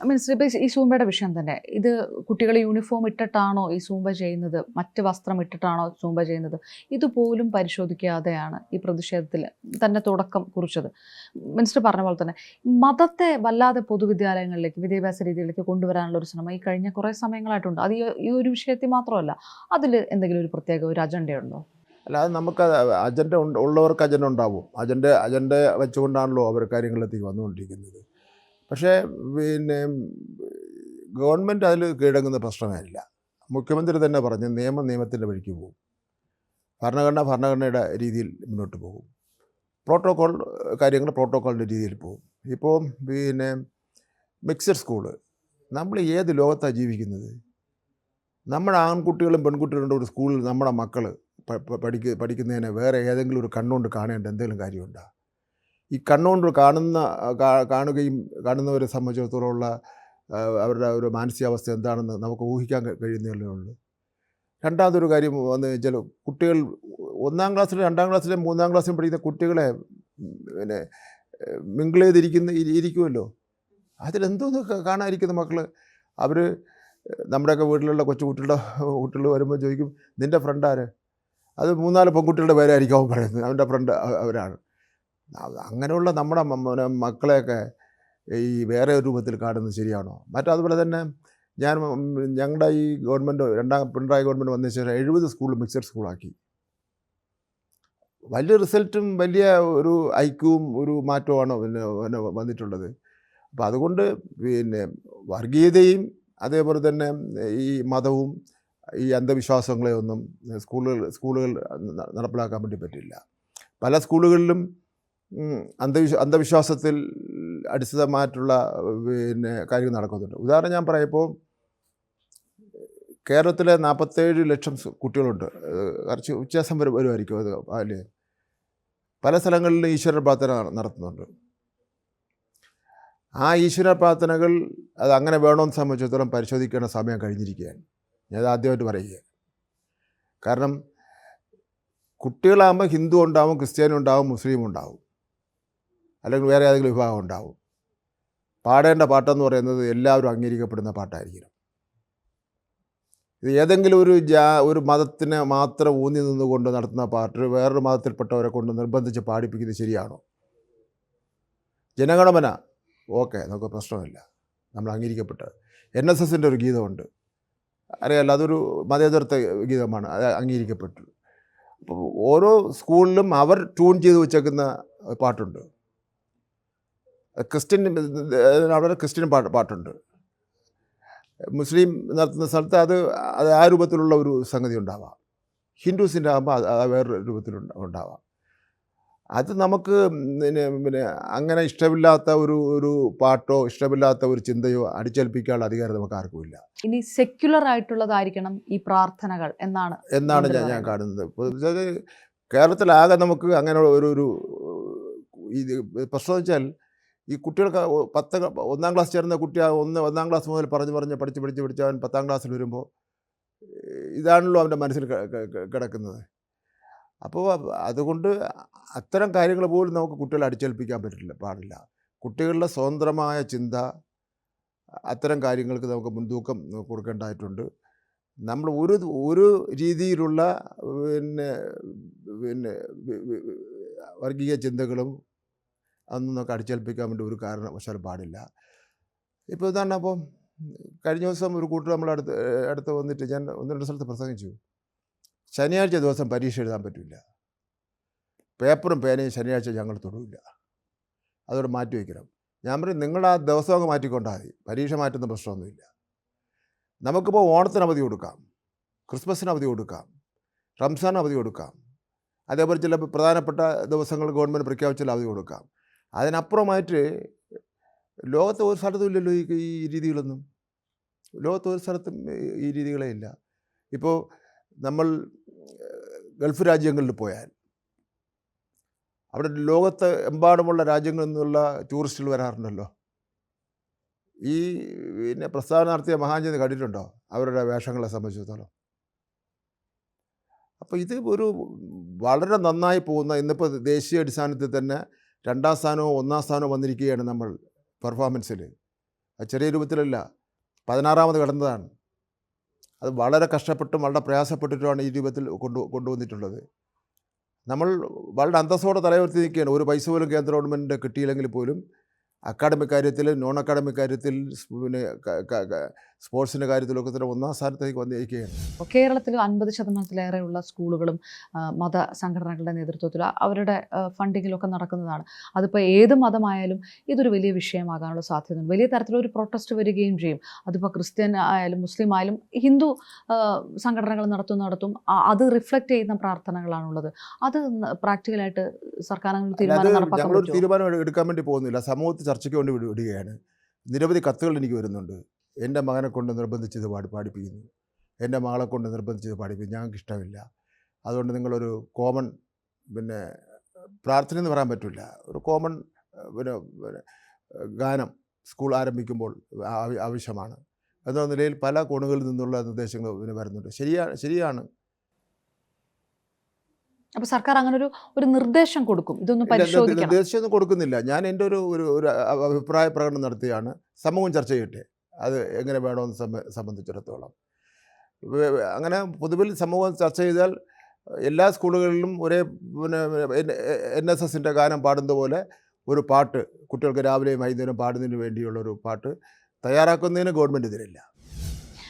Means ഇപ്പോൾ ഈ സൂംബയുടെ വിഷയം തന്നെ ഇത് കുട്ടികൾ യൂണിഫോം ഇട്ടിട്ടാണോ ഈ സൂംബ ചെയ്യുന്നത്, മറ്റ് വസ്ത്രം ഇട്ടിട്ടാണോ സൂംബ ചെയ്യുന്നത്, ഇതുപോലും പരിശോധിക്കാതെയാണ് ഈ പ്രതിഷേധത്തിൽ തന്നെ തുടക്കം കുറിച്ചത്. മിനിസ്റ്റർ പറഞ്ഞ പോലെ തന്നെ മതത്തെ വല്ലാതെ പൊതുവിദ്യാലയങ്ങളിലേക്ക് വിദ്യാഭ്യാസ രീതിയിലേക്ക് കൊണ്ടുവരാനുള്ള ഒരു ശ്രമം ഈ കഴിഞ്ഞ കുറേ സമയങ്ങളായിട്ടുണ്ട്. അത് ഈ ഒരു വിഷയത്തിൽ മാത്രമല്ല, അതിൽ എന്തെങ്കിലും ഒരു പ്രത്യേക ഒരു അജണ്ടയുണ്ടോ? അല്ല, അത് നമുക്ക് അജണ്ട ഉള്ളവർക്ക് അജണ്ട ഉണ്ടാവും. അജണ്ട വെച്ചുകൊണ്ടാണല്ലോ അവർ കാര്യങ്ങളിലേക്ക് വന്നുകൊണ്ടിരിക്കുന്നത്. പക്ഷേ പിന്നെ ഗവൺമെൻറ് അതിൽ കീഴടങ്ങുന്ന പ്രശ്നമില്ല. മുഖ്യമന്ത്രി തന്നെ പറഞ്ഞ് നിയമത്തിൻ്റെ വഴിക്ക് പോകും, ഭരണഘടനയുടെ രീതിയിൽ മുന്നോട്ട് പോകും, പ്രോട്ടോക്കോൾ കാര്യങ്ങൾ പ്രോട്ടോക്കോളിൻ്റെ രീതിയിൽ പോകും. ഇപ്പോൾ പിന്നെ മിക്സഡ് സ്കൂള്, നമ്മൾ ഏത് ലോകത്താണ് ജീവിക്കുന്നത്? നമ്മുടെ ആൺകുട്ടികളും പെൺകുട്ടികളുടെ ഒരു സ്കൂളിൽ നമ്മുടെ മക്കൾ പഠിക്കുന്നതിന് വേറെ ഏതെങ്കിലും ഒരു കണ്ണുകൊണ്ട് കാണേണ്ട എന്തെങ്കിലും കാര്യമുണ്ടോ? ഈ കണ്ണുകൊണ്ട് കാണുന്നവരെ സംബന്ധിച്ചിടത്തോളമുള്ള അവരുടെ ഒരു മാനസികാവസ്ഥ എന്താണെന്ന് നമുക്ക് ഊഹിക്കാൻ കഴിയുന്നതല്ലേ ഉള്ളൂ. രണ്ടാമതൊരു കാര്യം വന്നു വെച്ചാൽ, കുട്ടികൾ 1-ാം ക്ലാസ്സിലും 2-ാം ക്ലാസ്സിലും 3-ാം ക്ലാസ്സിലും പഠിക്കുന്ന കുട്ടികളെ പിന്നെ മിങ്കിൾ ഇരിക്കുമല്ലോ. അതിലെന്തോന്ന് കാണാതിരിക്കുന്ന മക്കൾ. അവർ നമ്മുടെയൊക്കെ വീട്ടിലുള്ള കുട്ടികൾ വരുമ്പോൾ ചോദിക്കും, നിൻ്റെ ഫ്രണ്ട് ആര്? അത് 3-4 പെൺകുട്ടികളുടെ പേരായിരിക്കും അവൻ പറയുന്നത്, അവൻ്റെ ഫ്രണ്ട് അവരാണ്. അങ്ങനെയുള്ള നമ്മുടെ മക്കളെയൊക്കെ ഈ വേറെ ഒരു രൂപത്തിൽ കാണുന്നത് ശരിയാണോ? അതുപോലെ തന്നെ ഞങ്ങളുടെ ഈ ഗവൺമെൻറ് പിണറായി ഗവൺമെൻറ് വന്നതിന് ശേഷം 70 സ്കൂൾ മിക്സഡ് സ്കൂളാക്കി. വലിയ റിസൾട്ടും വലിയ ഒരു ഐക്യവും ഒരു മാറ്റവുമാണ് പിന്നെ വന്നിട്ടുള്ളത്. അപ്പോൾ അതുകൊണ്ട് പിന്നെ വർഗീയതയും അതേപോലെ തന്നെ ഈ മതവും ഈ അന്ധവിശ്വാസങ്ങളെയൊന്നും സ്കൂളുകൾ നടപ്പിലാക്കാൻ വേണ്ടി പറ്റില്ല. പല സ്കൂളുകളിലും അന്ധവിശ്വാസത്തിൽ അടിസ്ഥാനമായിട്ടുള്ള പിന്നെ കാര്യങ്ങൾ നടക്കുന്നുണ്ട്. ഉദാഹരണം ഞാൻ പറയപ്പോൾ, കേരളത്തിലെ 47 ലക്ഷം കുട്ടികളുണ്ട്. കുറച്ച് വ്യത്യാസം വരുമായിരിക്കും അത്. അല്ലേ, പല സ്ഥലങ്ങളിലും ഈശ്വര പ്രാർത്ഥന നടത്തുന്നുണ്ട്. ആ ഈശ്വര പ്രാർത്ഥനകൾ അത് അങ്ങനെ വേണമെന്ന് സംബന്ധിച്ചിടത്തോളം പരിശോധിക്കേണ്ട സമയം കഴിഞ്ഞിരിക്കുകയാണ്. ഞാനത് ആദ്യമായിട്ട് പറയുക. കാരണം കുട്ടികളാകുമ്പോൾ ഹിന്ദു ഉണ്ടാവും, ക്രിസ്ത്യാനി ഉണ്ടാവും, മുസ്ലിം ഉണ്ടാവും, അല്ലെങ്കിൽ വേറെ ഏതെങ്കിലും വിഭാഗം ഉണ്ടാവും. പാടേണ്ട പാട്ടെന്ന് പറയുന്നത് എല്ലാവരും അംഗീകരിക്കപ്പെടുന്ന പാട്ടായിരിക്കണം. ഇത് ഏതെങ്കിലും ഒരു മതത്തിനെ മാത്രം ഊന്നി നിന്നുകൊണ്ട് നടത്തുന്ന പാട്ട് വേറൊരു മതത്തിൽപ്പെട്ടവരെ കൊണ്ട് നിർബന്ധിച്ച് പാടിപ്പിക്കുന്നത് ശരിയാണോ? ജനഗണമന ഓക്കെ, നമുക്ക് പ്രശ്നമില്ല, നമ്മൾ അംഗീകരിക്കപ്പെട്ടത്. NSSൻ്റെ ഒരു ഗീതമുണ്ട്, അറിയാമല്ലോ, അതൊരു മതേതരത്വ ഗീതമാണ്, അത് അംഗീകരിക്കപ്പെട്ടു. അപ്പോൾ ഓരോ സ്കൂളിലും അവർ ട്യൂൺ ചെയ്ത് വെച്ചേക്കുന്ന പാട്ടുണ്ട്. ക്രിസ്ത്യൻ പാട്ടുണ്ട്. മുസ്ലിം നടത്തുന്ന സ്ഥലത്ത് അത് ആ രൂപത്തിലുള്ള ഒരു സംഗതി ഉണ്ടാവാം. ഹിന്ദുസിൻ്റെ ആകുമ്പോൾ അത് വേറൊരു രൂപത്തിലുണ്ടാവാം. അത് നമുക്ക് പിന്നെ അങ്ങനെ ഇഷ്ടമില്ലാത്ത ഒരു പാട്ടോ ഇഷ്ടമില്ലാത്ത ഒരു ചിന്തയോ അടിച്ചേൽപ്പിക്കാനുള്ള അധികാരം നമുക്ക് ആർക്കുമില്ല. ഇനി സെക്യുലർ ആയിട്ടുള്ളതായിരിക്കണം ഈ പ്രാർത്ഥനകൾ എന്നാണ് ഞാൻ കാണുന്നത്. ഇപ്പോൾ കേരളത്തിലാകെ നമുക്ക് അങ്ങനെ ഒരു ഇത് പ്രശ്നം വെച്ചാൽ, ഈ കുട്ടികൾക്ക് 1-ാം ക്ലാസ് ചേർന്ന കുട്ടി 1-ാം ക്ലാസ് മുതൽ പറഞ്ഞ് പഠിച്ച് അവൻ 10-ാം ക്ലാസ്സിൽ വരുമ്പോൾ ഇതാണല്ലോ അവൻ്റെ മനസ്സിൽ കിടക്കുന്നത്. അപ്പോൾ അതുകൊണ്ട് അത്തരം കാര്യങ്ങൾ പോലും നമുക്ക് കുട്ടികളെ അടിച്ചേൽപ്പിക്കാൻ പാടില്ല. കുട്ടികളുടെ സ്വതന്ത്രമായ ചിന്ത, അത്തരം കാര്യങ്ങൾക്ക് നമുക്ക് മുൻതൂക്കം കൊടുക്കേണ്ടതായിട്ടുണ്ട്. നമ്മൾ ഒരു രീതിയിലുള്ള പിന്നെ വർഗീയ ചിന്തകളും അതൊന്നും നമുക്ക് അടിച്ചേൽപ്പിക്കാൻ വേണ്ടി ഒരു കാരണവശാലും പാടില്ല. ഇപ്പോൾ ഇതാണ്. അപ്പം കഴിഞ്ഞ ദിവസം ഒരു കൂട്ടർ അടുത്ത് വന്നിട്ട്, ഞാൻ 1-2 സ്ഥലത്ത് പ്രസംഗിച്ചു, ശനിയാഴ്ച ദിവസം പരീക്ഷ എഴുതാൻ പറ്റില്ല, പേപ്പറും പേനയും ശനിയാഴ്ച ഞങ്ങൾ തൊടില്ല, അതോടെ മാറ്റി വയ്ക്കണം. ഞാൻ പറയും, നിങ്ങൾ ആ ദിവസം അങ്ങ് മാറ്റിക്കൊണ്ടാൽ മതി, പരീക്ഷ മാറ്റുന്ന പ്രശ്നമൊന്നുമില്ല. നമുക്കിപ്പോൾ ഓണത്തിന് അവധി കൊടുക്കാം, ക്രിസ്മസിന് അവധി കൊടുക്കാം, റംസാൻ അവധി കൊടുക്കാം, അതേപോലെ ചില പ്രധാനപ്പെട്ട ദിവസങ്ങൾ ഗവൺമെൻറ് പ്രഖ്യാപിച്ചാൽ അവധി കൊടുക്കാം. അതിനപ്പുറമായിട്ട് ലോകത്ത് ഒരു സ്ഥലത്തും ഇല്ലല്ലോ ഈ രീതികളൊന്നും. ലോകത്ത് ഒരു സ്ഥലത്തും ഈ രീതികളേ ഇല്ല. ഇപ്പോൾ നമ്മൾ ഗൾഫ് രാജ്യങ്ങളിൽ പോയാൽ, അവിടെ ലോകത്ത് എമ്പാടുമുള്ള രാജ്യങ്ങളിൽ നിന്നുള്ള ടൂറിസ്റ്റുകൾ വരാറുണ്ടല്ലോ. ഈ പിന്നെ പ്രസ്താവന നടത്തിയ മഹാഞ്ജന് കണ്ടിട്ടുണ്ടോ അവരുടെ വേഷങ്ങളെ സംബന്ധിച്ചിടത്തോളം? അപ്പോൾ ഇത് ഒരു വളരെ നന്നായി പോകുന്ന, ഇന്നിപ്പോൾ ദേശീയ അടിസ്ഥാനത്തിൽ തന്നെ 2-ാം സ്ഥാനവും 1-ാം സ്ഥാനവും വന്നിരിക്കുകയാണ് നമ്മൾ പെർഫോമൻസിൽ. അത് ചെറിയ രൂപത്തിലല്ല, 16ാമത് കടന്നതാണ്. അത് വളരെ കഷ്ടപ്പെട്ടും വളരെ പ്രയാസപ്പെട്ടിട്ടുമാണ് ഈ രൂപത്തിൽ കൊണ്ടുവന്നിട്ടുള്ളത്. നമ്മൾ വളരെ അന്തസ്സോടെ തലയുയർത്തി നിൽക്കുകയാണ്. ഒരു പൈസ പോലും കേന്ദ്ര ഗവൺമെൻറ്റിൻ്റെ കിട്ടിയില്ലെങ്കിൽ പോലും അക്കാഡമിക് കാര്യത്തിൽ, നോൺ അക്കാഡമിക് കാര്യത്തിൽ, പിന്നെ സ്പോർട്സിൻ്റെ കാര്യത്തിലൊക്കെ തന്നെ 1ാം സ്ഥാനത്തേക്ക് വന്നിരിക്കുകയാണ്. കേരളത്തിൽ 50%-ലേറെയുള്ള സ്കൂളുകളും മത സംഘടനകളുടെ നേതൃത്വത്തിൽ അവരുടെ ഫണ്ടിങ്ങിലൊക്കെ നടക്കുന്നതാണ്. അതിപ്പോൾ ഏത് മതമായാലും ഇതൊരു വലിയ വിഷയമാകാനുള്ള സാധ്യതയുണ്ട്. വലിയ തരത്തിലൊരു പ്രൊട്ടസ്റ്റ് വരികയും ചെയ്യും. അതിപ്പോൾ ക്രിസ്ത്യൻ ആയാലും മുസ്ലിം ആയാലും ഹിന്ദു സംഘടനകൾ നടത്തും. അത് റിഫ്ലക്റ്റ് ചെയ്യുന്ന പ്രാർത്ഥനകളാണുള്ളത്. അത് പ്രാക്ടിക്കലായിട്ട് സർക്കാർ അങ്ങനെ തീരുമാനം നടപ്പാക്കാൻ ഞങ്ങളൊരു പറ്റുമോ? തീരുമാനം എടുക്കാൻ വേണ്ടി പോകുന്നില്ല. സമൂഹത്തിൽ ചർച്ചയ്ക്ക് വേണ്ടി വിടുകയാണ്. നിരവധി കത്തുകൾ എനിക്ക് വരുന്നുണ്ട്. എൻ്റെ മകനെ കൊണ്ട് നിർബന്ധിച്ച് ഇത് പാടിപ്പിക്കുന്നു, എൻ്റെ മകളെ കൊണ്ട് നിർബന്ധിച്ച് ഇത് പാടിപ്പിക്കുന്നു, ഞങ്ങൾക്ക് ഇഷ്ടമില്ല. അതുകൊണ്ട് നിങ്ങളൊരു കോമൺ പിന്നെ പ്രാർത്ഥന എന്ന് പറയാൻ പറ്റില്ല, ഒരു കോമൺ പിന്നെ ഗാനം സ്കൂൾ ആരംഭിക്കുമ്പോൾ ആവശ്യമാണ് എന്ന നിലയിൽ പല കോണുകളിൽ നിന്നുള്ള നിർദ്ദേശങ്ങൾ പിന്നെ വരുന്നുണ്ട്. ശരിയാണ്. അപ്പോൾ സർക്കാർ അങ്ങനെ ഒരു നിർദ്ദേശം കൊടുക്കും, ഇതൊന്ന് പരിശോധിക്കണം. നിർദ്ദേശമൊന്നും കൊടുക്കുന്നില്ല. ഞാൻ എൻ്റെ ഒരു അഭിപ്രായ പ്രകടനം നടത്തിയാണ്. സമൂഹം ചർച്ച ചെയ്യട്ടെ അത് എങ്ങനെ വേണമെന്ന് സംബന്ധിച്ചിടത്തോളം. അങ്ങനെ പൊതുവിൽ സമൂഹം ചർച്ച ചെയ്താൽ എല്ലാ സ്കൂളുകളിലും ഒരേ പിന്നെ NSSൻ്റെ ഗാനം പാടുന്ന പോലെ ഒരു പാട്ട് കുട്ടികൾക്ക് രാവിലെയും വൈകുന്നേരം പാടുന്നതിന് വേണ്ടിയുള്ളൊരു പാട്ട് തയ്യാറാക്കുന്നതിന് ഗവൺമെൻറ് എതിരില്ല.